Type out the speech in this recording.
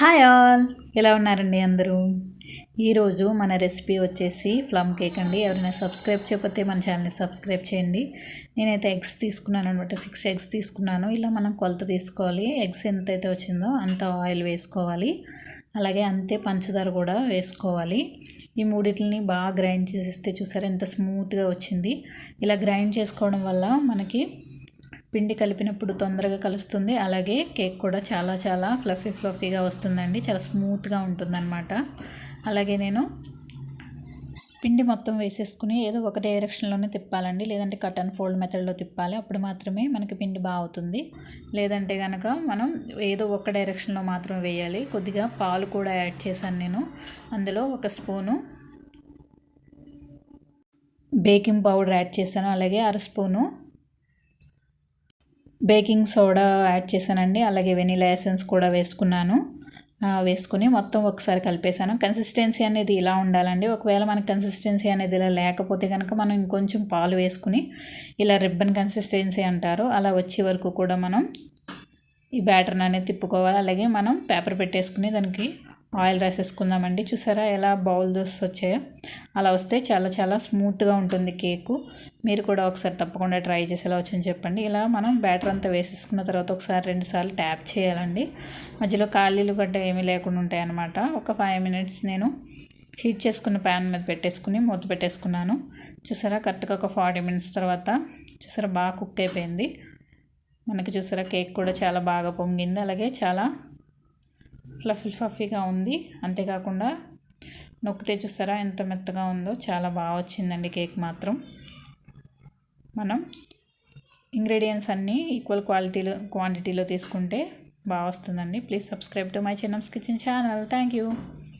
Hi all, ఎలా ఉన్నారండి అందరూ? ఈరోజు మన రెసిపీ వచ్చేసి ప్లమ్ కేక్ అండి. ఎవరైనా సబ్స్క్రైబ్ చేయకపోతే మన ఛానల్ని సబ్స్క్రైబ్ చేయండి. నేనైతే ఎగ్స్ తీసుకున్నాను అనమాట. 6 ఎగ్స్ తీసుకున్నాను. ఇలా మనం కొలత తీసుకోవాలి. ఎగ్స్ ఎంతైతే వచ్చిందో అంత ఆయిల్ వేసుకోవాలి. అలాగే అంతే పంచదార కూడా వేసుకోవాలి. ఈ మూడిటిని బాగా గ్రైండ్ చేసేస్తే చూసారా ఎంత స్మూత్గా వచ్చింది. ఇలా గ్రైండ్ చేసుకోవడం వల్ల మనకి పిండి కలిపినప్పుడు తొందరగా కలుస్తుంది. అలాగే కేక్ కూడా చాలా ఫ్లఫీగా వస్తుందండి. చాలా స్మూత్గా ఉంటుందన్నమాట. అలాగే నేను పిండి మొత్తం వేసేసుకుని ఏదో ఒక డైరెక్షన్లోనే తిప్పాలండి. లేదంటే కట్ అండ్ ఫోల్డ్ మెథడ్లో తిప్పాలి. అప్పుడు మాత్రమే మనకి పిండి బాగా అవుతుంది. లేదంటే కనుక మనం ఏదో ఒక డైరెక్షన్లో మాత్రమే వేయాలి. కొద్దిగా పాలు కూడా యాడ్ చేశాను నేను. అందులో 1 స్పూను బేకింగ్ పౌడర్ యాడ్ చేశాను. అలాగే 1/2 స్పూను బేకింగ్ సోడా యాడ్ చేశానండి. అలాగే వెనిలా ఎసెన్స్ కూడా వేసుకుని మొత్తం ఒకసారి కలిపేసాను. కన్సిస్టెన్సీ అనేది ఇలా ఉండాలండి. ఒకవేళ మనకి కన్సిస్టెన్సీ అనేది ఇలా లేకపోతే కనుక మనం ఇంకొంచెం పాలు వేసుకుని ఇలా రిబ్బన్ కన్సిస్టెన్సీ అంటారు అలా వచ్చే వరకు కూడా మనం ఈ బ్యాటర్ని అనేది తిప్పుకోవాలి. అలాగే మనం పేపర్ పెట్టేసుకుని దానికి ఆయిల్ రాసేసుకుందామండి. చూసారా ఎలా బౌల్ దోస్ వచ్చాయో? అలా వస్తే చాలా స్మూత్గా ఉంటుంది కేకు. మీరు కూడా ఒకసారి తప్పకుండా ట్రై చేసి ఎలా వచ్చింది చెప్పండి. ఇలా మనం బ్యాటర్ అంతా వేసేసుకున్న తర్వాత ఒకసారి 2 సార్లు ట్యాప్ చేయాలండి. మధ్యలో ఖాళీలు గడ్డ ఏమీ లేకుండా ఉంటాయి అన్నమాట. ఒక 5 మినిట్స్ నేను హీట్ చేసుకున్న ప్యాన్ మీద పెట్టేసుకుని మూత పెట్టేసుకున్నాను. చూసారా కరెక్ట్గా ఒక 40 మినిట్స్ తర్వాత చూసారా బాగా కుక్ అయిపోయింది మనకి. చూసారా కేక్ కూడా చాలా బాగా పొంగింది. అలాగే చాలా ఫ్లఫీగా ఉంది. అంతేకాకుండా నొక్కితే చూసారా ఎంత మెత్తగా ఉందో. చాలా బాగా వచ్చిందండి కేక్ మాత్రం. మనం ఇంగ్రీడియంట్స్ అన్నీ ఈక్వల్ క్వాంటిటీలో తీసుకుంటే బాగా వస్తుందండి. Please subscribe to my Chinnam's kitchen channel. Thank you.